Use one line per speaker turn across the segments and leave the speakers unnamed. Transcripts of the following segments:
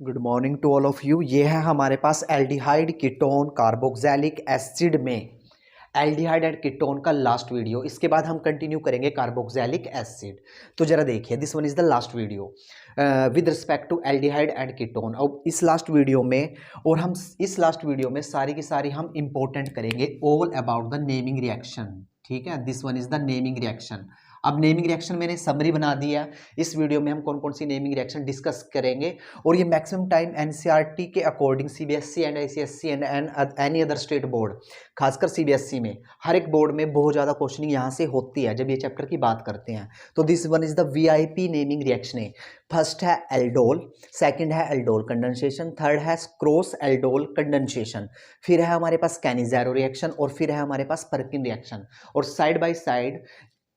Good morning to all of you. ये है हमारे पास एल्डिहाइड कीटोन कार्बोक्सिलिक एसिड में एल्डिहाइड एंड कीटोन का लास्ट वीडियो। इसके बाद हम कंटिन्यू करेंगे कार्बोक्सिलिक एसिड। तो जरा देखिए, this one is the last video with respect to aldehyde and ketone. अब इस लास्ट वीडियो में और हम इस लास्ट वीडियो में सारी की सारी हम इंपॉर्टेंट करेंगे all about the naming reaction. ठीक है, this one is the naming reaction. अब नेमिंग रिएक्शन मैंने समरी बना दिया। इस वीडियो में हम कौन कौन सी नेमिंग रिएक्शन डिस्कस करेंगे और ये मैक्सिमम टाइम एनसीईआरटी के according CBSE and ICSE and any other state board, खासकर सीबीएसई में हर एक बोर्ड में बहुत ज़्यादा क्वेश्चनिंग यहाँ से होती है जब ये चैप्टर की बात करते हैं। तो this one is the VIP naming reaction है। फर्स्ट है एल्डोल, सेकंड है एल्डोल कंडेंसेशन, थर्ड है क्रॉस एल्डोल कंडेंसेशन, फिर है हमारे पास कैनिज़ेरो रिएक्शन और फिर है हमारे पास पर्किन रिएक्शन। और साइड बाय साइड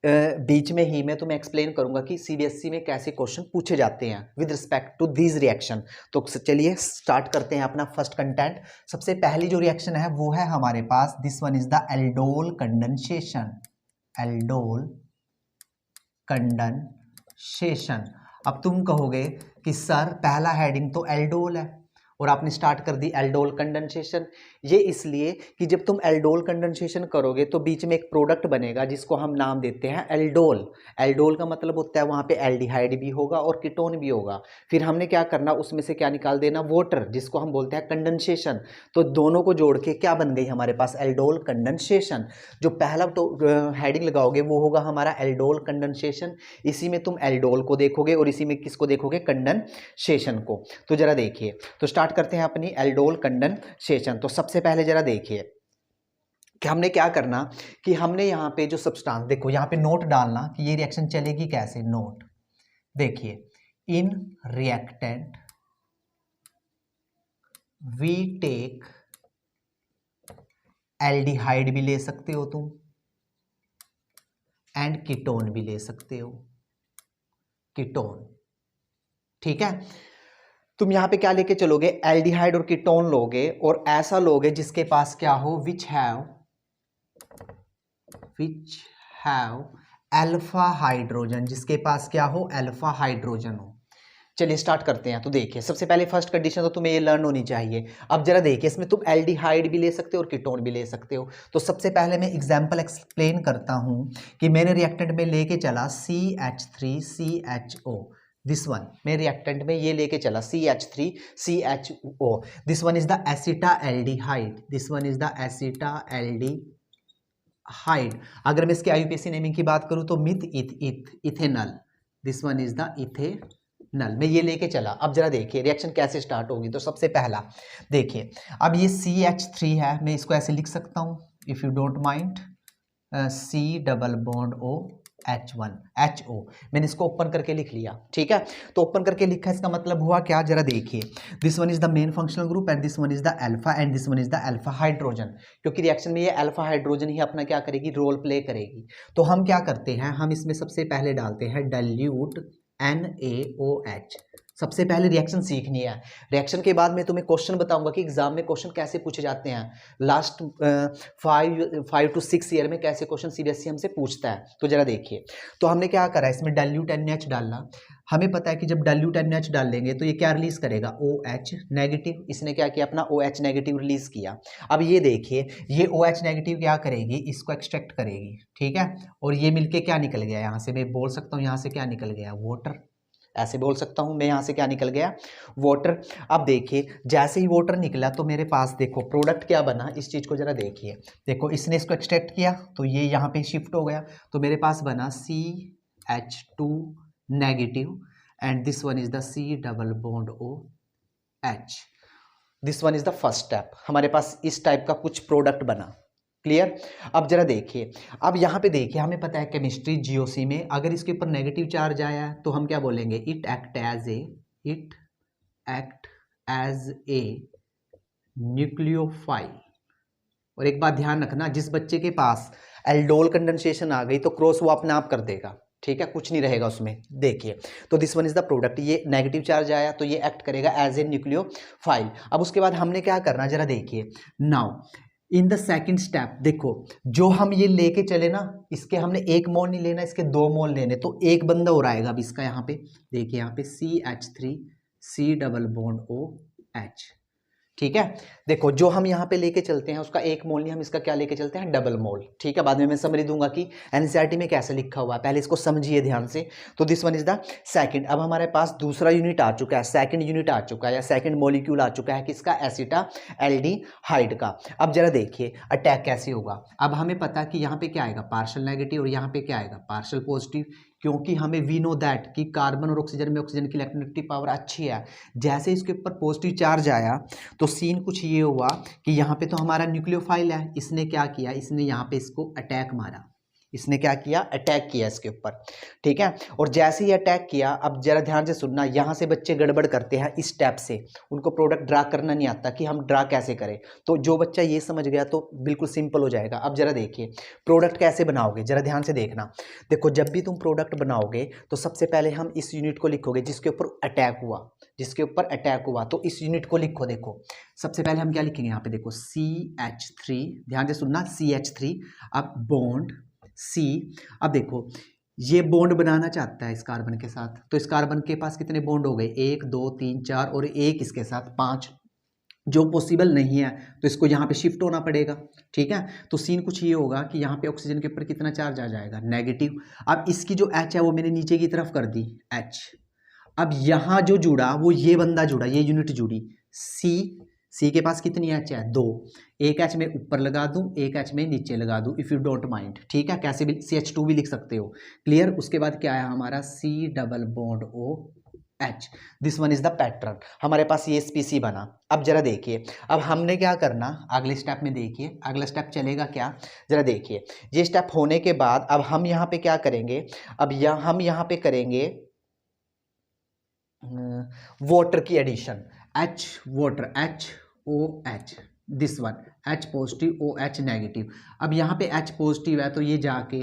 बीच में ही मैं तुम्हें एक्सप्लेन करूंगा कि सीबीएसई में कैसे क्वेश्चन पूछे जाते हैं with respect to these reaction. तो चलिए स्टार्ट करते हैं अपना फर्स्ट कंटेंट। सबसे पहली जो रिएक्शन है वो है हमारे पास this one is the aldol condensation. Aldol condensation. अब तुम कहोगे कि सर पहला हेडिंग तो एल्डोल है और आपने स्टार्ट कर दी एल्डोल कंडेंसेशन। ये इसलिए कि जब तुम एल्डोल कंडेंसेशन करोगे तो बीच में एक प्रोडक्ट बनेगा जिसको हम नाम देते हैं एल्डोल। एल्डोल का मतलब होता है वहाँ पे एल्डिहाइड भी होगा और कीटोन भी होगा। फिर हमने क्या करना, उसमें से क्या निकाल देना, वाटर, जिसको हम बोलते हैं कंडेंसेशन। तो दोनों को जोड़ के क्या बन गई हमारे पास, एल्डोल कंडेंसेशन। जो पहला तो हेडिंग लगाओगे वो होगा हमारा एल्डोल कंडेंसेशन। इसी में तुम एल्डोल को देखोगे और इसी में किसको देखोगे, कंडेंसेशन को। तो जरा देखिए, तो स्टार्ट करते हैं अपनी एल्डोल कंडेंसेशन। तो सबसे पहले जरा देखिए कि हमने क्या करना कि हमने यहाँ पे जो सब्सटेंस, देखो यहाँ पे नोट डालना कि ये रिएक्शन चलेगी कैसे। नोट देखिए, in reactant we take, aldehyde भी ले सकते हो तुम एंड कीटोन भी ले सकते हो, कीटोन। ठीक है, तुम यहां पे क्या लेके चलोगे, एल्डिहाइड और कीटोन लोगे और ऐसा लोगे जिसके पास क्या हो, विच हैव अल्फा हाइड्रोजन, जिसके पास क्या हो, अल्फा हाइड्रोजन हो। चलिए स्टार्ट करते हैं। तो देखिए, सबसे पहले फर्स्ट कंडीशन तो तुम्हें ये लर्न होनी चाहिए। अब जरा देखिए, इसमें तुम एल्डिहाइड भी ले सकते हो और कीटोन भी ले सकते हो। तो सबसे पहले मैं एग्जांपल एक्सप्लेन करता हूं कि मैंने रिएक्टेंट में लेके चला CH3CHO। दिस वन मैं रिएक्टेंट में ये लेके चला CH3CHO। This one is the acetaldehyde. This one is the acetaldehyde. अगर मैं इसके आईयूपीएसी नेमिंग की बात करूं तो मिथ ethanal. This one is the ethanal. मैं ये लेके चला। अब जरा देखिए रिएक्शन कैसे स्टार्ट होगी। तो सबसे पहला देखिए, अब ये CH3 है, मैं इसको ऐसे लिख सकता हूं if you don't mind, C+BO_H1HO। मैंने इसको ओपन करके लिख लिया। ठीक है, तो ओपन करके लिखा, इसका मतलब हुआ क्या, जरा देखिए, this one is the main functional group and this one is the alpha and this one is the alpha hydrogen. क्योंकि रिएक्शन में ये अल्फा हाइड्रोजन ही अपना क्या करेगी, रोल प्ले करेगी। तो हम क्या करते हैं, हम इसमें सबसे पहले डालते हैं डाइल्यूट NaOH। सबसे पहले रिएक्शन सीखनी है। रिएक्शन के बाद मैं तुम्हें क्वेश्चन बताऊंगा कि एग्जाम में क्वेश्चन कैसे पूछे जाते हैं। लास्ट 5 to 6 ईयर में कैसे क्वेश्चन सीबीएसई हमसे पूछता है। तो जरा देखिए, तो हमने क्या करा, इसमें डाइल्यूट NaH डालना। हमें पता है कि जब डाइल्यूट NaH डाल लेंगे तो ये क्या रिलीज करेगा, OH नेगेटिव। इसने क्या किया, अपना OH नेगेटिव रिलीज किया। अब ये देखिए, ये OH नेगेटिव क्या करेगी, इसको एक्सट्रैक्ट करेगी। ठीक है, और ये मिलके क्या निकल गया, यहाँ से मैं बोल सकता हूँ, यहाँ से क्या निकल गया, वाटर। ऐसे बोल सकता हूं मैं, यहां से क्या निकल गया, वाटर। अब देखिए, जैसे ही वाटर निकला तो मेरे पास देखो प्रोडक्ट क्या बना, इस चीज को जरा देखिए। देखो, इसने इसको एक्सट्रैक्ट किया तो ये यहां पे शिफ्ट हो गया, तो मेरे पास बना CH2 negative and this one is the C+BO_H। This one is the first step. हमारे पास इस टाइप का कुछ प्रोडक्ट बना। क्लियर। अब जरा देखिए, अब यहाँ पे देखिए, हमें पता है केमिस्ट्री जीओसी में अगर इसके ऊपर नेगेटिव चार्ज आया है तो हम क्या बोलेंगे, it act as a nucleophile. और एक बात ध्यान रखना, जिस बच्चे के पास एल्डोल कंडेंसेशन आ गई तो क्रॉस वो अपने आप कर देगा। ठीक है, कुछ नहीं रहेगा उसमें। देखिए, तो this one is the product, ये नेगेटिव चार्ज आया तो ये एक्ट करेगा एज ए न्यूक्लियोफाइल। अब उसके बाद हमने क्या करना, जरा देखिए, now in the second step देखो, जो हम ये लेके चले ना, इसके हमने 1 मोल नहीं लेना, इसके 2 मोल लेने, तो एक बंदा और आएगा अब इसका। यहाँ पे देखिए, यहाँ पे CH3 C double bond OH। ठीक है, देखो जो हम यहाँ पे लेके चलते हैं उसका एक मोल नहीं, हम इसका क्या लेके चलते हैं, डबल मोल। ठीक है, बाद में मैं समरी दूंगा कि एनसीईआरटी में कैसे लिखा हुआ है, पहले इसको समझिए ध्यान से। तो this one is the second. अब हमारे पास दूसरा यूनिट आ चुका है, सेकंड यूनिट आ चुका है या सेकंड मॉलिक्यूल आ चुका है किसका, एसिटाल्डिहाइड का। अब जरा देखिए अटैक कैसे होगा। अब हमें पता है कि यहाँ पे क्या आएगा, पार्शियल नेगेटिव, और यहाँ पे क्या आएगा, पार्शियल पॉजिटिव, क्योंकि हमें वी नो दैट कि कार्बन और ऑक्सीजन में ऑक्सीजन की इलेक्ट्रोनेगेटिव पावर अच्छी है। जैसे इसके ऊपर पॉजिटिव चार्ज आया तो सीन कुछ ये हुआ कि यहाँ पे तो हमारा न्यूक्लियोफाइल है, इसने क्या किया, इसने यहाँ पे इसको अटैक मारा, इसने क्या किया, अटैक किया इसके ऊपर। ठीक है, और जैसे ही अटैक किया, अब जरा ध्यान से सुनना, यहाँ से बच्चे गड़बड़ करते हैं इस स्टेप से, उनको प्रोडक्ट ड्रा करना नहीं आता कि हम ड्रा कैसे करें। तो जो बच्चा ये समझ गया तो बिल्कुल सिंपल हो जाएगा। अब जरा देखिए प्रोडक्ट कैसे बनाओगे, जरा ध्यान से देखना। देखो जब भी तुम प्रोडक्ट बनाओगे तो सबसे पहले हम इस यूनिट को लिखोगे जिसके ऊपर अटैक हुआ, जिसके ऊपर अटैक हुआ, तो इस यूनिट को लिखो। देखो सबसे पहले हम क्या लिखेंगे, यहाँ पे देखो CH3, ध्यान से सुनना, CH3, अब बॉन्ड C। अब देखो ये बॉन्ड बनाना चाहता है इस कार्बन के साथ, तो इस कार्बन के पास कितने बॉन्ड हो गए, 1 2 3 4 और एक इसके साथ 5, जो पॉसिबल नहीं है तो इसको यहाँ पे शिफ्ट होना पड़ेगा। ठीक है, तो सीन कुछ ये होगा कि यहाँ पे ऑक्सीजन के ऊपर कितना चार्ज आ जाएगा, नेगेटिव। अब इसकी जो H है वो मैंने नीचे की तरफ कर दी H। अब यहाँ जो जुड़ा वो ये बंदा जुड़ा, ये यूनिट जुड़ी C के पास कितनी H है, 2। एक H में ऊपर लगा दूं, एक H में नीचे लगा दूं, इफ़ यू डोंट माइंड। ठीक है, कैसे भी CH2 भी लिख सकते हो, क्लियर। उसके बाद क्या है हमारा C double bond OH, this one is the pattern, हमारे पास ये स्पीसी बना। अब जरा देखिए, अब हमने क्या करना, अगले स्टेप में देखिए, अगला स्टेप चलेगा क्या, जरा देखिए। ये स्टेप होने के बाद अब हम यहाँ पे क्या करेंगे, अब हम यहाँ पे करेंगे वाटर की addition, H water, HOH, this one H positive OH negative. अब यहाँ पे H पॉजिटिव है तो ये जाके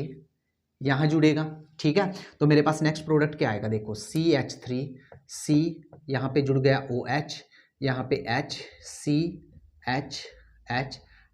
यहाँ जुड़ेगा। ठीक है, तो मेरे पास नेक्स्ट प्रोडक्ट क्या आएगा, देखो CH3, C यहाँ पे जुड़ गया OH, यहाँ पे H, C, H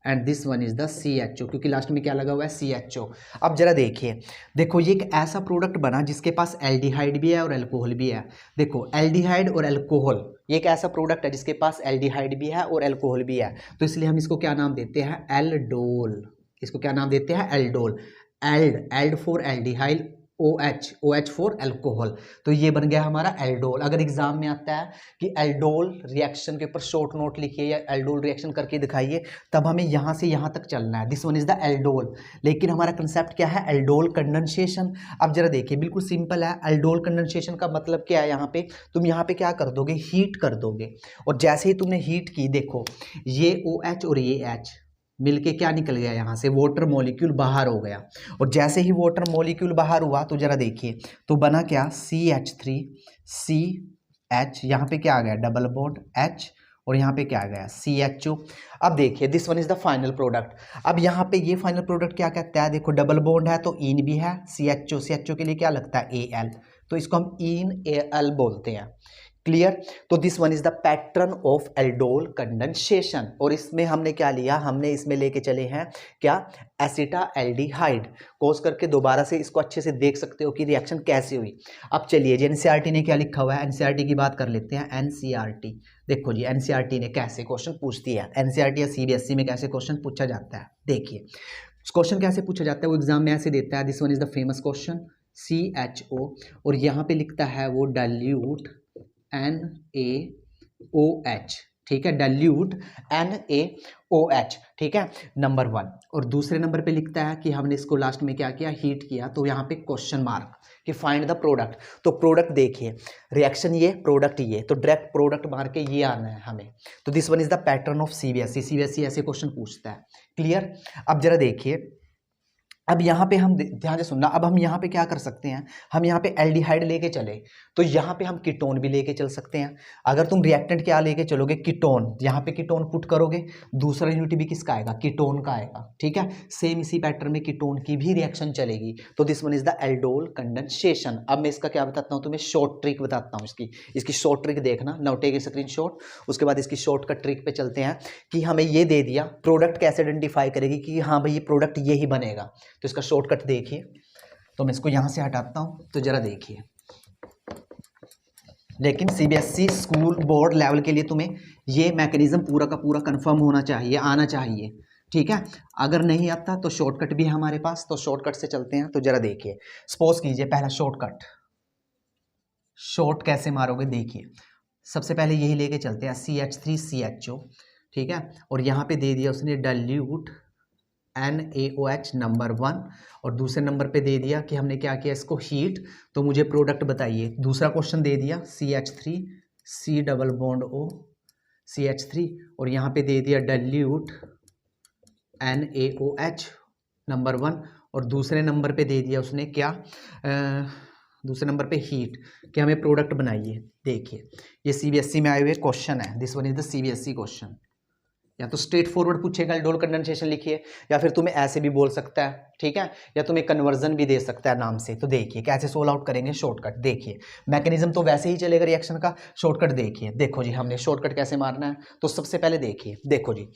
and this one is the CHO, क्योंकि लास्ट में क्या लगा हुआ है, CHO। अब जरा देखिए, देखो ये एक ऐसा प्रोडक्ट बना जिसके पास एल्डिहाइड भी है और अल्कोहल भी है। देखो एल्डिहाइड और अल्कोहल, ये एक ऐसा प्रोडक्ट है जिसके पास एल्डिहाइड भी है और अल्कोहल भी है, तो इसलिए हम इसको क्या नाम देते हैं, एल्डोल। इसको क्या नाम देते हैं, aldol. Ald for aldehyde, OH for alcohol, तो ये बन गया हमारा एल्डोल। अगर एग्जाम में आता है कि एल्डोल रिएक्शन के ऊपर शॉर्ट नोट लिखिए या एल्डोल रिएक्शन करके दिखाइए, तब हमें यहाँ से यहाँ तक चलना है, this one is the aldol. लेकिन हमारा कंसेप्ट क्या है, एल्डोल कंडेंसेशन। अब जरा देखिए बिल्कुल सिंपल है, एल्डोल कंडेंसेशन का मतलब क्या है, यहाँ पे तुम यहाँ पे क्या कर दोगे, हीट कर दोगे, और जैसे ही तुमने हीट की, देखो ये OH और ये H मिलके क्या निकल गया, यहाँ से वाटर मॉलिक्यूल बाहर हो गया, और जैसे ही वाटर मॉलिक्यूल बाहर हुआ तो जरा देखिए तो बना क्या, CH3, CH, यहाँ पे क्या आ गया, डबल बॉन्ड H, और यहाँ पे क्या आ गया, CHO। अब देखिए this one is the final product. अब यहाँ पे ये फाइनल प्रोडक्ट क्या कहता है, देखो डबल बॉन्ड है तो इन भी है, CHO के लिए क्या लगता है, Al, तो इसको हम इन Al बोलते हैं, क्लियर। तो this one is the pattern of aldol condensation, और इसमें हमने क्या लिया, हमने इसमें लेके चले हैं क्या, एसिटाल्डिहाइड। कोस करके दोबारा से इसको अच्छे से देख सकते हो कि रिएक्शन कैसे हुई। अब चलिए जी एनसीईआरटी ने क्या लिखा हुआ है, एनसीईआरटी की बात कर लेते हैं। एनसीईआरटी देखो जी, एनसीईआरटी ने कैसे क्वेश्चन पूछती है, एनसीईआरटी या सीबीएसई में कैसे क्वेश्चन पूछा जाता है। देखिए क्वेश्चन कैसे पूछा जाता है, वो एग्जाम में ऐसे देता है, this one is the famous question, CHO, और यहाँ पे लिखता है वो डाइल्यूट NaOH, ठीक है, डाइल्यूट NaOH, ठीक है, नंबर 1। और दूसरे नंबर पे लिखता है कि हमने इसको लास्ट में क्या किया, हीट किया, तो यहाँ पे क्वेश्चन मार्क कि फाइंड द प्रोडक्ट। तो प्रोडक्ट देखिए, रिएक्शन ये, प्रोडक्ट ये, तो डायरेक्ट प्रोडक्ट मार के ये आना है हमें। तो this one is the pattern of CBSE ऐसे क्वेश्चन पूछता है, क्लियर। अब जरा देखिए, अब यहाँ पे हम ध्यान से सुनना, अब हम यहाँ पे क्या कर सकते हैं, हम यहाँ पे एल्डिहाइड लेके चले तो यहाँ पे हम कीटोन भी लेके चल सकते हैं। अगर तुम रिएक्टेंट क्या लेके चलोगे, कीटोन, यहाँ पे कीटोन पुट करोगे, दूसरा यूनिट भी किसका आएगा, कीटोन का आएगा, ठीक है। सेम इसी पैटर्न में कीटोन की भी रिएक्शन चलेगी। तो this one is the aldol condensation. अब मैं इसका क्या बताता हूँ तुम्हें, शॉर्ट ट्रिक बताता हूँ इसकी शॉर्ट ट्रिक देखना, नाउ टेक ए स्क्रीनशॉट। उसके बाद इसकी शॉर्टकट ट्रिक पे चलते हैं कि हमें ये दे दिया, प्रोडक्ट कैसे आइडेंटिफाई करेगी कि हाँ भाई ये प्रोडक्ट ये ही बनेगा। तो इसका शॉर्टकट देखिए, तो मैं इसको यहाँ से हटाता हूँ, तो जरा देखिए लेकिन सीबीएसई स्कूल बोर्ड लेवल के लिए तुम्हें ये मैकेनिज्म पूरा का पूरा कंफर्म होना चाहिए, आना चाहिए, ठीक है। अगर नहीं आता तो शॉर्टकट भी है हमारे पास, तो शॉर्टकट से चलते हैं। तो जरा देखिए, सपोज कीजिए पहला शॉर्टकट, शॉर्ट कैसे मारोगे देखिए। सबसे पहले यही लेके चलते हैं CH3CHO, ठीक है। और यहाँ पे दे दिया उसने डाइल्यूट NaOH नंबर 1, और दूसरे नंबर पे दे दिया कि हमने क्या किया, इसको हीट। तो मुझे प्रोडक्ट बताइए। दूसरा क्वेश्चन दे दिया CH3 C double bond O CH3, और यहाँ पे दे दिया डाइल्यूट NaOH नंबर 1, और दूसरे नंबर पे दे दिया उसने क्या, दूसरे नंबर पे हीट, कि हमें प्रोडक्ट बनाइए। देखिए ये सीबीएसई में आए हुए क्वेश्चन है, this one is the CBSE question. या तो स्ट्रेट फॉरवर्ड पूछेगा एल्डोल कंडेंसेशन लिखिए, या फिर तुम्हें ऐसे भी बोल सकता है, ठीक है, या तुम्हें कन्वर्जन भी दे सकता है नाम से। तो देखिए कैसे सोल्व आउट करेंगे शॉर्टकट। देखिए मैकेनिज्म तो वैसे ही चलेगा रिएक्शन का, शॉर्टकट देखिए। देखो जी हमने शॉर्टकट कैसे मारना है, तो सबसे पहले देखिए, देखो जी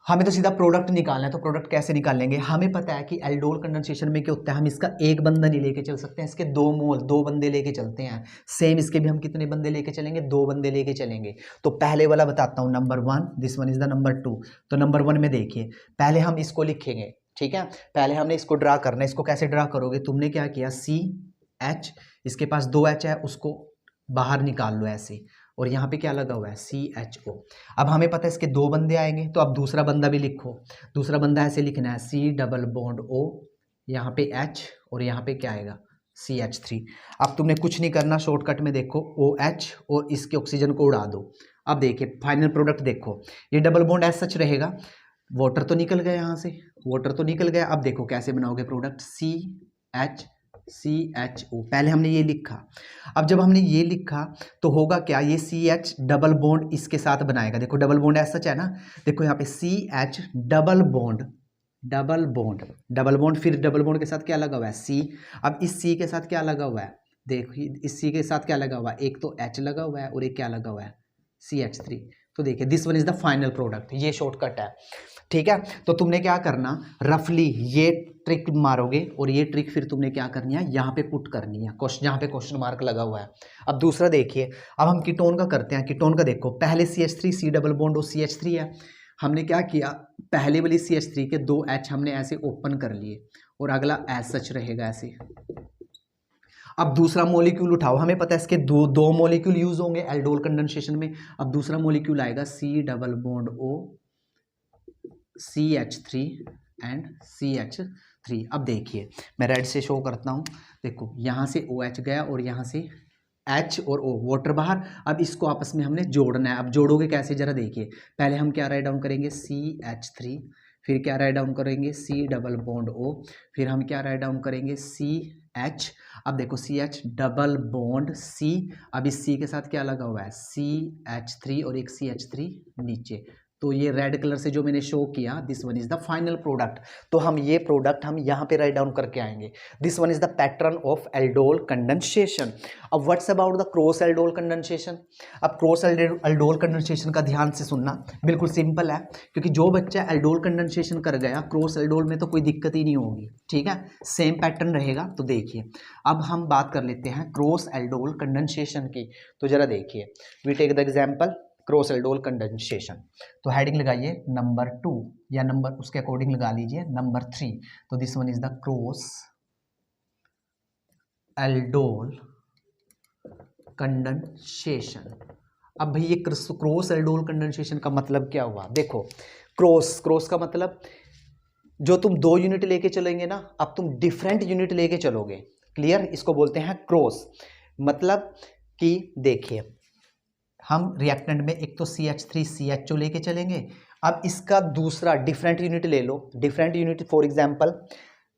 हमें तो सीधा प्रोडक्ट निकालना है। तो प्रोडक्ट कैसे निकालेंगे, हमें पता है कि एल्डोल कंडेंसेशन में क्या होता है, हम इसका एक बंदा नहीं लेके चल सकते हैं, इसके 2 मोल, 2 बंदे लेके चलते हैं। सेम इसके भी हम कितने बंदे लेके चलेंगे, 2 बंदे लेके चलेंगे। तो पहले वाला बताता हूँ, number 1, this one is the number 2। तो नंबर 1 में देखिए, पहले हम इसको लिखेंगे, ठीक है। पहले हमने इसको ड्रा करना है। इसको कैसे ड्रा करोगे, तुमने क्या किया, CH, इसके पास 2H है, उसको बाहर निकाल लो ऐसे, और यहाँ पे क्या लगा हुआ है CHO। अब हमें पता है इसके 2 बंदे आएंगे, तो अब दूसरा बंदा भी लिखो। दूसरा बंदा ऐसे लिखना है C डबल बॉन्ड O, यहाँ पे H, और यहाँ पे क्या आएगा CH3। अब तुमने कुछ नहीं करना, शॉर्टकट में देखो OH और इसके ऑक्सीजन को उड़ा दो। अब देखिए फाइनल प्रोडक्ट देखो, ये डबल बॉन्ड एज सच रहेगा, वाटर तो निकल गया यहाँ से, वाटर तो निकल गया। अब देखो कैसे बनाओगे प्रोडक्ट, CHO, पहले हमने ये लिखा। अब जब हमने ये लिखा तो होगा क्या, ये CH डबल बॉन्ड इसके साथ बनाएगा। देखो डबल बॉन्ड ऐसा है ना, देखो यहाँ पे CH double bond, double bond, double bond, फिर डबल बॉन्ड के साथ क्या लगा हुआ है C। अब इस C के साथ क्या लगा हुआ है, देखिए इस C के साथ क्या लगा हुआ है, एक तो H लगा हुआ है और एक क्या लगा हुआ है CH3। तो देखिए this one is the final product, ये शॉर्टकट है, ठीक है। तो तुमने क्या करना, रफली ये ट्रिक मारोगे, और ये ट्रिक फिर तुमने क्या करनी है, यहाँ पे पुट करनी है, क्वेश्चन यहाँ पे क्वेश्चन मार्क लगा हुआ है। अब दूसरा देखिए, अब हम कीटोन का करते हैं। कीटोन का देखो, पहले CH3 C डबल बॉन्ड और CH3 है। हमने क्या किया, पहले वाली CH3 के 2 H हमने ऐसे ओपन कर लिए, और अगला एज सच रहेगा ऐसे। अब दूसरा मॉलिक्यूल उठाओ, हमें पता है इसके दो मॉलिक्यूल यूज होंगे एल्डोल कंडेंसेशन में। अब दूसरा मॉलिक्यूल आएगा C double bond O CH3 and CH3। अब देखिए मैं रेड से शो करता हूँ, देखो यहाँ से OH गया और यहाँ से H और O, वाटर बाहर। अब इसको आपस में हमने जोड़ना है। अब जोड़ोगे कैसे, जरा देखिए। पहले हम क्या राइट डाउन करेंगे, CH3, फिर क्या राइट डाउन करेंगे C डबल बॉन्ड O, फिर हम क्या राइट डाउन करेंगे CH। अब देखो CH डबल बॉन्ड C, अब इस C के साथ क्या लगा हुआ है CH3 और एक CH3 नीचे। तो ये रेड कलर से जो मैंने शो किया, this one is the final product. तो हम ये प्रोडक्ट हम यहाँ पे राइट डाउन करके आएंगे, this one is the pattern of aldol condensation. अब what's about the cross aldol condensation. अब क्रॉस एल्डोल कंडेंसेशन का ध्यान से सुनना, बिल्कुल सिंपल है, क्योंकि जो बच्चा एल्डोल कंडेंसेशन कर गया क्रॉस एल्डोल में तो कोई दिक्कत ही नहीं होगी, ठीक है, सेम पैटर्न रहेगा। तो देखिए अब हम बात कर लेते हैं क्रॉस एल्डोल कंडेंसेशन की। तो जरा देखिए, we take the example cross aldol condensation. तो हेडिंग लगाइए नंबर 2, या नंबर उसके अकॉर्डिंग लगा लीजिए नंबर 3। तो this one is the cross aldol condensation. अब भाई ये क्रॉस एल्डोल कंडेंसेशन का मतलब क्या हुआ, देखो क्रॉस का मतलब जो तुम 2 यूनिट लेके चलेंगे ना, अब तुम डिफरेंट यूनिट लेके चलोगे, क्लियर, इसको बोलते हैं क्रॉस। मतलब कि देखिए हम रिएक्टेंट में एक तो CH3 CHO लेके चलेंगे, अब इसका दूसरा डिफरेंट यूनिट ले लो। Different unit for example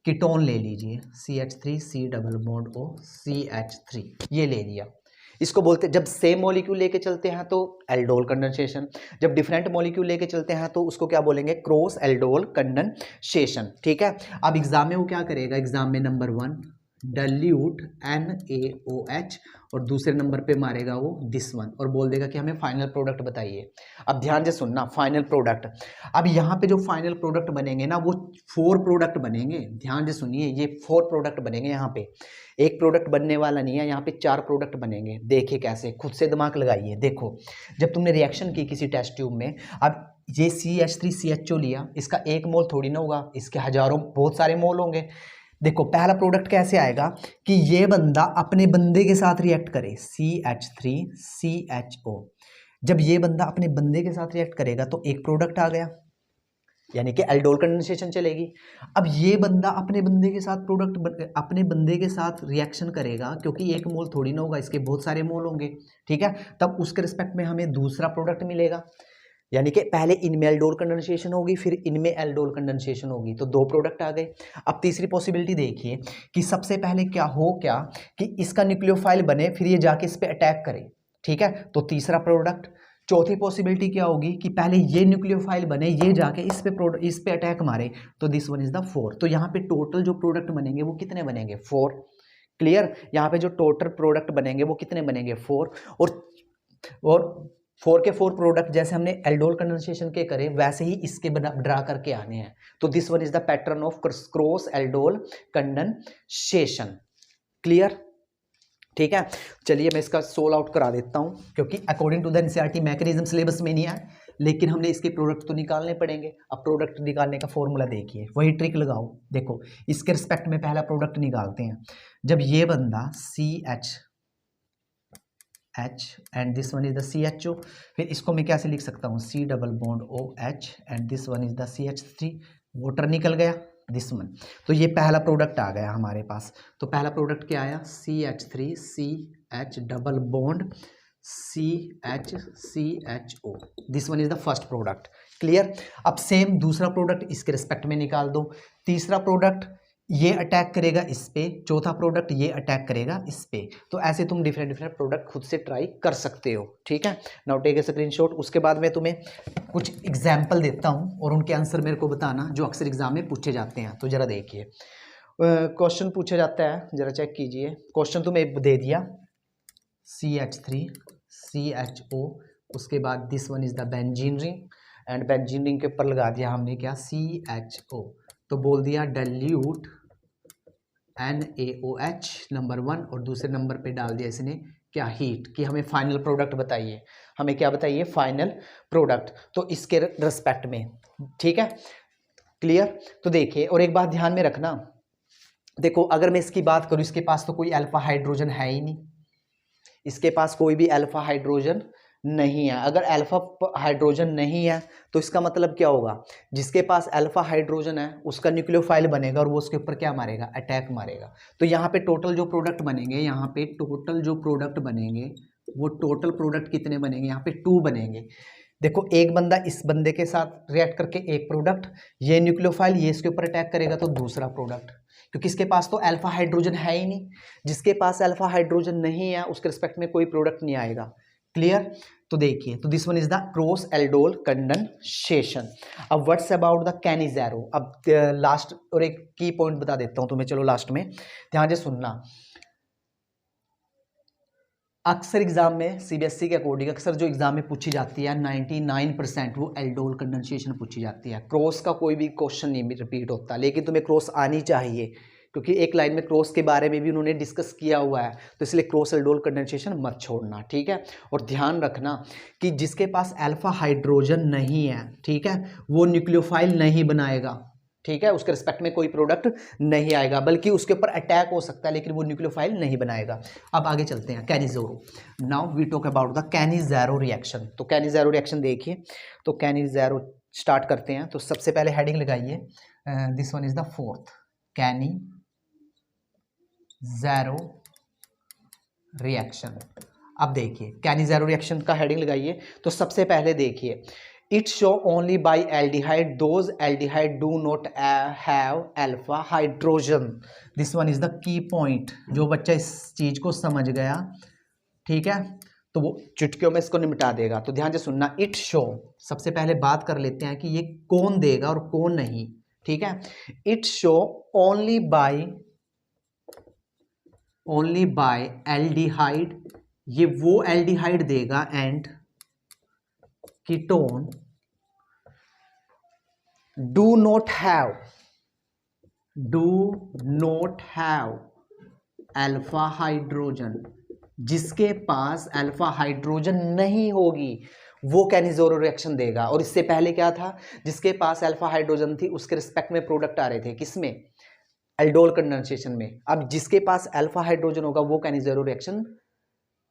ketone ले लीजिए, CH3 C double bond O CH3, ये ले लिया। इसको बोलते, जब सेम मॉलिक्यूल लेके चलते हैं तो एल्डोल कंडेंसेशन, जब डिफरेंट मॉलिक्यूल लेके चलते हैं तो उसको क्या बोलेंगे, क्रॉस एल्डोल कंडेंसेशन, ठीक है। अब एग्जाम में वो क्या करेगा, एग्जाम में नंबर 1 डाइल्यूट NaOH, और दूसरे नंबर पे मारेगा वो दिस वन और बोल देगा कि हमें फाइनल प्रोडक्ट बताइए। अब ध्यान से सुनना, फाइनल प्रोडक्ट, अब यहाँ पे जो फाइनल प्रोडक्ट बनेंगे ना वो 4 प्रोडक्ट बनेंगे। ध्यान से सुनिए, ये 4 प्रोडक्ट बनेंगे। यहाँ पे एक प्रोडक्ट बनने वाला नहीं है, यहाँ पे 4 प्रोडक्ट बनेंगे। देखिए कैसे, खुद से दिमाग लगाइए। देखो जब तुमने रिएक्शन की किसी टेस्ट ट्यूब में, अब ये CH3CHO लिया, इसका एक मोल थोड़ी ना होगा, इसके हजारों बहुत सारे मोल होंगे। देखो पहला प्रोडक्ट कैसे आएगा कि ये बंदा अपने बंदे के साथ रिएक्ट करे, CH3CHO। जब ये बंदा अपने बंदे के साथ रिएक्ट करेगा तो एक प्रोडक्ट आ गया, यानी कि एल्डोल कंडेंसेशन चलेगी। अब ये बंदा अपने बंदे के साथ अपने बंदे के साथ रिएक्शन करेगा, क्योंकि एक मोल थोड़ी ना होगा, इसके बहुत सारे मोल होंगे, ठीक है। तब उसके रिस्पेक्ट में हमें दूसरा प्रोडक्ट मिलेगा, यानी कि पहले इनमें एल्डोल कंडेंसेशन होगी, फिर इनमें एल्डोल कंडेंसेशन होगी, तो 2 प्रोडक्ट आ गए। अब तीसरी पॉसिबिलिटी देखिए कि सबसे पहले क्या कि इसका न्यूक्लियोफाइल बने, फिर ये जाके इस पे अटैक करे, ठीक है, तो तीसरा प्रोडक्ट। चौथी पॉसिबिलिटी क्या होगी कि पहले ये न्यूक्लियोफाइल बने, ये जाके इस पे अटैक मारे, तो दिस वन इज द 4। तो यहाँ पे टोटल जो प्रोडक्ट बनेंगे वो कितने बनेंगे? 4। क्लियर? यहाँ पे जो टोटल प्रोडक्ट बनेंगे वो कितने बनेंगे? 4। और 4 के 4 प्रोडक्ट जैसे हमने एल्डोल कंडेंसेशन के करे, वैसे ही इसके ड्रा करके आने हैं। तो this one is the pattern of cross aldol condensation. Clear? ठीक है, चलिए मैं इसका सोल आउट करा देता हूं, क्योंकि according to the NCERT mechanism syllabus में नहीं है, लेकिन हमने इसके प्रोडक्ट तो निकालने पड़ेंगे। अब प्रोडक्ट निकालने का फॉर्मूला देखिए, वही ट्रिक लगाओ। देखो इसके रिस्पेक्ट में पहला प्रोडक्ट निकालते हैं। जब ये बंदा CH and this one is the CHO, फिर इसको मैं कैसे लिख सकता हूँ? C double bond OH and this one is the CH3, water निकल गया, दिस वन। तो ये पहला प्रोडक्ट आ गया हमारे पास। तो पहला प्रोडक्ट क्या आया? CH3CH double bond CHCHO, this one is the first product. Clear? अब सेम दूसरा प्रोडक्ट इसके रिस्पेक्ट में निकाल दो। तीसरा प्रोडक्ट ये अटैक करेगा इस पे, चौथा प्रोडक्ट ये अटैक करेगा इस पे। तो ऐसे तुम डिफरेंट प्रोडक्ट खुद से ट्राई कर सकते हो, ठीक है। Now take a screenshot. उसके बाद मैं तुम्हें कुछ एग्जाम्पल देता हूँ और उनके आंसर मेरे को बताना, जो अक्सर एग्जाम में पूछे जाते हैं। तो जरा देखिए, क्वेश्चन पूछा जाता है, जरा चेक कीजिए। क्वेश्चन तुम्हें दे दिया CH3CHO, उसके बाद this one is the benzene ring, and benzene ring के ऊपर लगा दिया हमने क्या? CHO। तो बोल दिया डाइल्यूट NaOH नंबर 1, और दूसरे नंबर पे डाल दिया इसने क्या? हीट, कि हमें फाइनल प्रोडक्ट बताइए। हमें क्या बताइए? Final product. तो इसके रिस्पेक्ट में, ठीक है। क्लियर? तो देखिए, और एक बात ध्यान में रखना, देखो अगर मैं इसकी बात करूं, इसके पास तो कोई अल्फा हाइड्रोजन है ही नहीं, इसके पास कोई भी अल्फा हाइड्रोजन नहीं है। अगर अल्फा हाइड्रोजन नहीं है तो इसका मतलब क्या होगा? जिसके पास अल्फा हाइड्रोजन है उसका न्यूक्लियोफाइल बनेगा और वो उसके ऊपर क्या मारेगा? अटैक मारेगा। तो यहाँ पे टोटल जो प्रोडक्ट बनेंगे, यहाँ पे टोटल जो प्रोडक्ट बनेंगे, वो टोटल प्रोडक्ट कितने बनेंगे? यहाँ पे 2 बनेंगे। देखो एक बंदा इस बंदे के साथ रिएक्ट करके एक प्रोडक्ट, ये न्यूक्लियोफाइल ये इसके ऊपर अटैक करेगा तो दूसरा प्रोडक्ट, क्योंकि इसके पास तो अल्फा हाइड्रोजन है ही नहीं। जिसके पास अल्फा हाइड्रोजन नहीं है उसके रिस्पेक्ट में कोई प्रोडक्ट नहीं आएगा। क्लियर? तो देखिए, तो this one is the cross aldol condensation. अब व्हाट्स अबाउट द कैनिज़ेरो। अब लास्ट और एक की पॉइंट बता देता हूं तुम्हें, चलो लास्ट में ध्यान से सुनना। अक्सर एग्जाम में CBSE के अकॉर्डिंग अक्सर जो एग्जाम में पूछी जाती है 99% वो एल्डोल कंडेंसेशन पूछी जाती है। क्रॉस का कोई भी क्वेश्चन नहीं रिपीट होता, लेकिन तुम्हें क्रॉस आनी चाहिए, क्योंकि एक लाइन में क्रॉस के बारे में भी उन्होंने डिस्कस किया हुआ है। तो इसलिए क्रॉस एल्डोल कंडेंसेशन मत छोड़ना, ठीक है। और ध्यान रखना कि जिसके पास अल्फा हाइड्रोजन नहीं है, ठीक है, वो न्यूक्लियोफाइल नहीं बनाएगा, ठीक है। उसके रिस्पेक्ट में कोई प्रोडक्ट नहीं आएगा, बल्कि उसके ऊपर अटैक हो सकता है, लेकिन वो न्यूक्लियोफाइल नहीं बनाएगा। अब आगे चलते हैं, Cannizzaro. Now we talk about the Cannizzaro reaction. तो कैनिज़ेरो रिएक्शन देखिए, तो कैनिज़ेरो स्टार्ट करते हैं। तो सबसे पहले हेडिंग लगाइए, this one is the fourth, कैनिज़ेरो reaction. अब देखिए कैनिज़ेरो रिएक्शन का हेडिंग लगाइए। तो सबसे पहले देखिए, it show only by aldehyde those aldehyde do not have alpha hydrogen. This one is the key point. जो बच्चा इस चीज को समझ गया, ठीक है, तो वो चुटकियों में इसको निपटा देगा। तो ध्यान से सुनना, इट शो, सबसे पहले बात कर लेते हैं कि ये कौन देगा और कौन नहीं, ठीक है। It show only by only by aldehyde, ये वो एल्डिहाइड देगा, and ketone do not have alpha hydrogen, जिसके पास अल्फा हाइड्रोजन नहीं होगी वो कैनिज़ोरो रिएक्शन देगा। और इससे पहले क्या था, जिसके पास अल्फा हाइड्रोजन थी उसके रिस्पेक्ट में प्रोडक्ट आ रहे थे, किसमें, एल्डोल कंडेंसेशन में। अब जिसके पास अल्फा हाइड्रोजन होगा वो कैनिज़ोरो रिएक्शन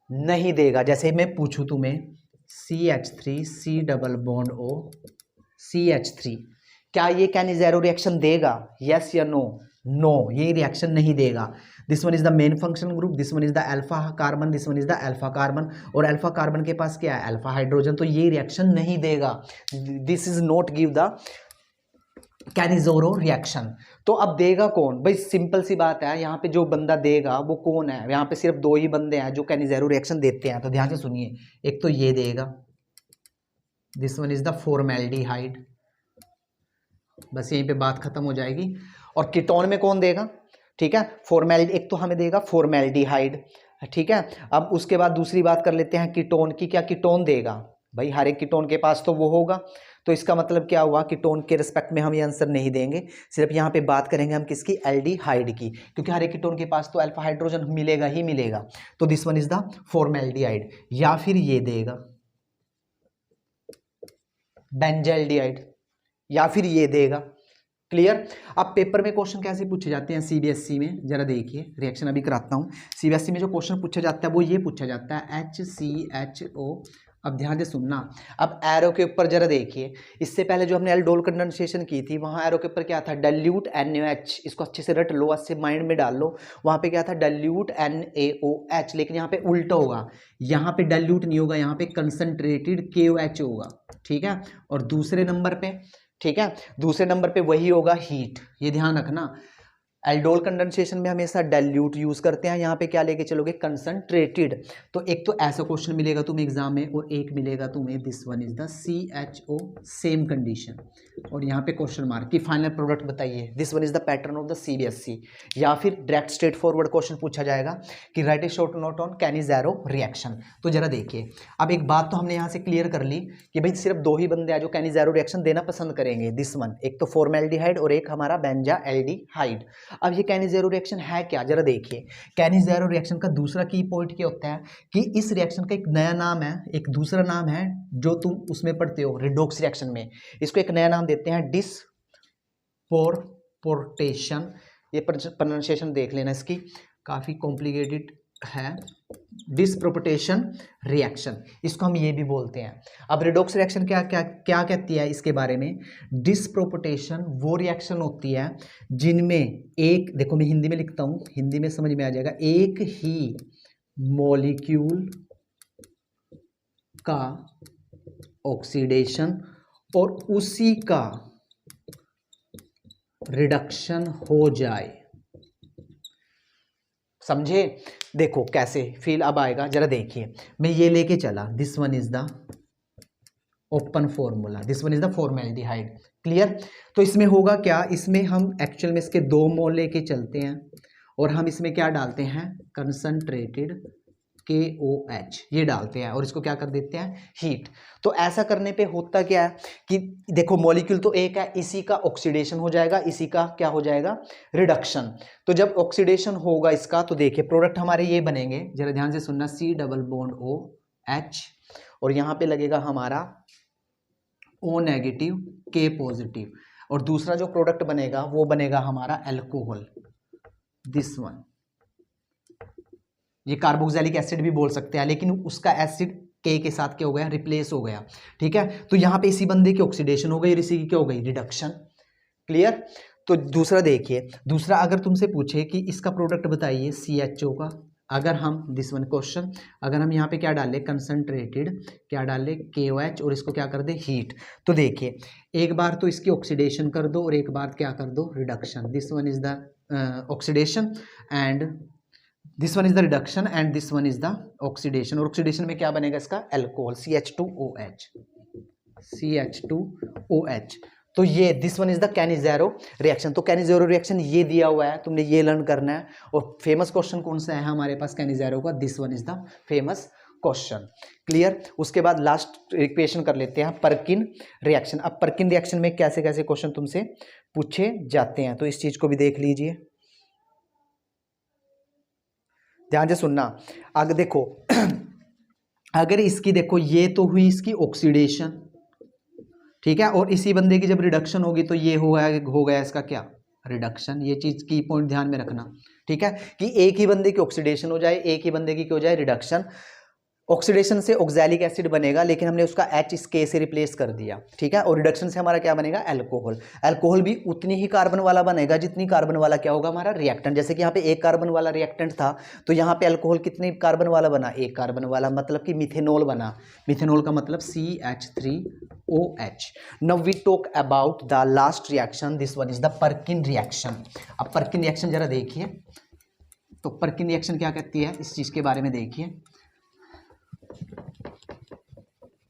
नहीं देगा। जैसे मैं पूछूं तुम्हें CH3 C double bond O CH3, क्या ये कैनिज़ेरो रिएक्शन देगा, यस या नो? नो, ये रिएक्शन नहीं देगा। This one is the main functional group, this one is the alpha carbon, this one is the alpha carbon, और अल्फा कार्बन के पास क्या है, अल्फा हाइड्रोजन, तो ये रिएक्शन नहीं देगा। This is not give the Cannizzaro reaction. तो अब देगा कौन भाई, सिंपल सी बात है, यहाँ पे जो बंदा देगा वो कौन है, यहाँ पे सिर्फ दो ही बंदे हैं जो कैनिज़ेरो रिएक्शन देते हैं, तो ध्यान से सुनिए। एक तो ये देगा, this one is the formaldehyde, बस यहीं पे बात खत्म हो जाएगी। और कीटोन में कौन देगा, ठीक है, एक तो हमें देगा फॉर्मेल्डिहाइड, ठीक है। अब उसके बाद दूसरी बात कर लेते हैं कीटोन की, क्या कीटोन देगा भाई, हर एक कीटोन के पास तो वो होगा। तो इसका मतलब क्या हुआ, कीटोन के रिस्पेक्ट में हम ये आंसर नहीं देंगे, सिर्फ यहाँ पे बात करेंगे हम किसकी, एल्डिहाइड की, क्योंकि हर एक कीटोन के पास तो अल्फा हाइड्रोजन मिलेगा ही मिलेगा। तो this one is the formaldehyde, या फिर ये देगा बेंजल्डिहाइड, या फिर ये देगा। क्लियर। अब पेपर में क्वेश्चन कैसे पूछे जाते हैं CBSE में, जरा देखिए, रिएक्शन अभी कराता हूँ। CBSE में जो क्वेश्चन पूछा जाता है वो ये पूछा जाता है HCHO। अब ध्यान से सुनना, अब एरो के ऊपर जरा देखिए, इससे पहले जो हमने एल्डोल कंडेंसेशन की थी वहाँ एरो के ऊपर क्या था, डाइल्यूट NaOH, इसको अच्छे से रट लो, अच्छे माइंड में डाल लो। वहाँ पे क्या था, डाइल्यूट NaOH, लेकिन यहाँ पे उल्टा होगा, यहाँ पे डाइल्यूट नहीं होगा, यहाँ पे कंसंट्रेटेड KOH होगा, ठीक है। और दूसरे नंबर पे, ठीक है, दूसरे नंबर पे वही होगा हीट, ये ध्यान रखना। एल्डोल कंडेंसेशन में हमेशा डाइल्यूट यूज करते हैं, यहाँ पे क्या लेके चलोगे, कंसंट्रेटेड। तो एक तो ऐसा क्वेश्चन मिलेगा तुम्हें एग्जाम में, और एक मिलेगा तुम्हें this one is the CHO, same condition, और यहाँ पे क्वेश्चन मार्क की फाइनल प्रोडक्ट बताइए। This one is the pattern of the CBSE। या फिर डायरेक्ट स्ट्रेट फॉरवर्ड क्वेश्चन पूछा जाएगा कि right A short note on कैनिज़ेरो reaction. तो जरा देखिए, अब एक बात तो हमने यहाँ से क्लियर कर ली कि भाई सिर्फ दो ही बंदे हैं जो कैनिज़ेरो रिएक्शन देना पसंद करेंगे, दिस वन, एक तो फॉर्मेल्डिहाइड और एक हमारा बेंजाएल्डिहाइड। अब ये कैनिज़ेरो रिएक्शन है क्या, जरा देखिए। कैनिज़ेरो रिएक्शन का दूसरा की पॉइंट क्या होता है कि इस रिएक्शन का एक नया नाम है, एक दूसरा नाम है जो तुम उसमें पढ़ते हो रिडॉक्स रिएक्शन में, इसको एक नया नाम देते हैं डिसप्रोपोर्टेशन। ये प्रोनाउंसिएशन देख लेना इसकी, काफ़ी कॉम्प्लिकेटेड है, डिसप्रोपोर्टेशन रिएक्शन, इसको हम ये भी बोलते हैं। अब रिडॉक्स रिएक्शन क्या क्या क्या कहती है इसके बारे में, डिसप्रोपोर्टेशन वो रिएक्शन होती है जिनमें एक, देखो मैं हिंदी में लिखता हूँ, हिंदी में समझ में आ जाएगा, एक ही मॉलिक्यूल का ऑक्सीडेशन और उसी का रिडक्शन हो जाए, समझे। देखो कैसे फील अब आएगा, जरा देखिए, मैं ये लेके चला, this one is the open formula, this one is the formaldehyde, clear. तो इसमें होगा क्या, इसमें हम एक्चुअल में इसके 2 मोल लेके चलते हैं, और हम इसमें क्या डालते हैं, कंसंट्रेटेड KOH ये डालते हैं, और इसको क्या कर देते हैं, हीट। तो ऐसा करने पे होता क्या है कि देखो मॉलिक्यूल तो एक है, इसी का ऑक्सीडेशन हो जाएगा, इसी का क्या हो जाएगा, रिडक्शन। तो जब ऑक्सीडेशन होगा इसका, तो देखिए प्रोडक्ट हमारे ये बनेंगे, जरा ध्यान से सुनना, C डबल बॉन्ड OH, और यहाँ पे लगेगा हमारा O नेगेटिव K पॉजिटिव, और दूसरा जो प्रोडक्ट बनेगा वो बनेगा हमारा अल्कोहल, दिस वन। ये कार्बोक्सिलिक एसिड भी बोल सकते हैं, लेकिन उसका एसिड K के साथ क्या हो गया, रिप्लेस हो गया, ठीक है। तो यहाँ पे इसी बंदे की ऑक्सीडेशन हो गई और इसी की क्या हो गई, रिडक्शन, क्लियर। तो दूसरा देखिए, दूसरा अगर तुमसे पूछे कि इसका प्रोडक्ट बताइए CHO का, अगर हम दिस वन क्वेश्चन, अगर हम यहाँ पे क्या डालें, कंसंट्रेटेड क्या डालें, KOH, और इसको क्या कर दे, हीट। तो देखिए एक बार तो इसकी ऑक्सीडेशन कर दो और एक बार क्या कर दो, reduction, this one is the oxidation and this one is the reduction and this one is the oxidation, और ऑक्सीडेशन में क्या बनेगा इसका, अल्कोहल, CH2OH। तो ये this one is the Cannizzaro reaction. तो कैनिज़ेरो रिएक्शन ये दिया हुआ है, तुमने ये लर्न करना है। और फेमस क्वेश्चन कौन सा है हमारे पास कैनिज़ेरो का, this one is the famous question. Clear. उसके बाद लास्ट इक्वेशन कर लेते हैं पर्किन रिएक्शन। अब पर्किन रिएक्शन में कैसे कैसे क्वेश्चन तुमसे पूछे जाते हैं, तो इस चीज को भी देख लीजिए, ध्यान से सुनना। अगर देखो अगर इसकी देखो ये तो हुई इसकी ऑक्सीडेशन, ठीक है, और इसी बंदे की जब रिडक्शन होगी तो ये हो गया इसका क्या, रिडक्शन। ये चीज की पॉइंट ध्यान में रखना, ठीक है, कि एक ही बंदे की ऑक्सीडेशन हो जाए, एक ही बंदे की हो जाए रिडक्शन। ऑक्सीडेशन से ऑक्सैलिक एसिड बनेगा, लेकिन हमने उसका H इस K से रिप्लेस कर दिया, ठीक है, और रिडक्शन से हमारा क्या बनेगा, अल्कोहल। अल्कोहल भी उतनी ही कार्बन वाला बनेगा जितनी कार्बन वाला क्या होगा हमारा रिएक्टेंट। जैसे कि यहाँ पे एक कार्बन वाला रिएक्टेंट था, तो यहाँ पे अल्कोहल कितने कार्बन वाला बना, एक कार्बन वाला, मतलब कि मिथेनॉल बना। मिथेनॉल का मतलब CH3OH। Now we talk about the last reaction, this one is the Perkin reaction. अब पर्किन रिएक्शन जरा देखिए, तो पर्किन रिएक्शन क्या कहती है, इस चीज के बारे में देखिए।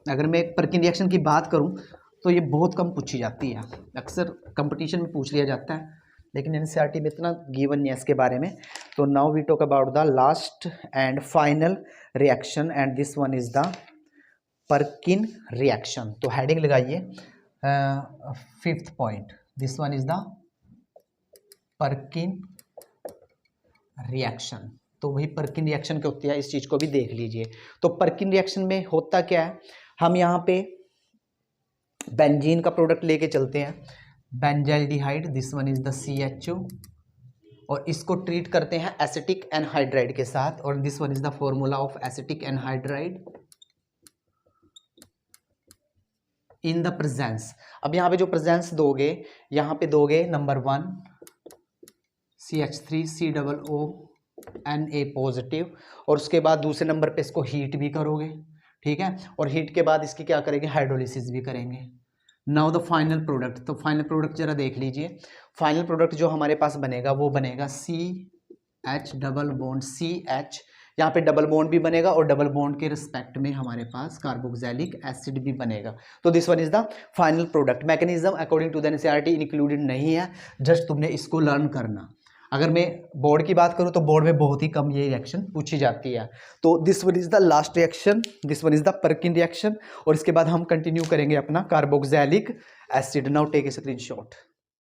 अगर मैं पर्किन रिएक्शन की बात करूं तो ये बहुत कम पूछी जाती है, अक्सर कंपटीशन में पूछ लिया जाता है, लेकिन एनसीईआरटी में इतना गिवन नहीं है इसके बारे में। तो now we talk about the last and final reaction, and this one is the Perkin reaction. तो हेडिंग लगाइए 5th point, this one is the Perkin reaction. तो वही पर्किन रिएक्शन क्या होती है, इस चीज को भी देख लीजिए। तो पर्किन रिएक्शन में होता क्या है, हम यहाँ पे बेंजीन का प्रोडक्ट लेके चलते हैं, benzaldehyde, this one is the CHO, और इसको ट्रीट करते हैं एसिटिक एनहाइड्राइड के साथ, और this one is the formula of acetic anhydride in the presence. अब यहाँ पे जो प्रेजेंस दोगे, यहाँ पे दोगे नंबर 1 CH3COO Na और उसके बाद दूसरे नंबर पे इसको हीट भी करोगे, ठीक है, और हीट के बाद इसकी क्या करेंगे, हाइड्रोलिसिस भी करेंगे। नाउ द फाइनल प्रोडक्ट, तो फाइनल प्रोडक्ट जरा देख लीजिए। फाइनल प्रोडक्ट जो हमारे पास बनेगा वो बनेगा CH डबल बॉन्ड CH, यहाँ पे डबल बॉन्ड भी बनेगा और डबल बॉन्ड के रिस्पेक्ट में हमारे पास कार्बोक्सिलिक एसिड भी बनेगा। तो this one is the final product. Mechanism according to the NCERT included नहीं है, जस्ट तुमने इसको लर्न करना। अगर मैं बोर्ड की बात करूं तो बोर्ड में बहुत ही कम ये रिएक्शन पूछी जाती है। तो this one is the last reaction, this one is the Perkin reaction, और इसके बाद हम कंटिन्यू करेंगे अपना carboxylic acid. Now take a screenshot.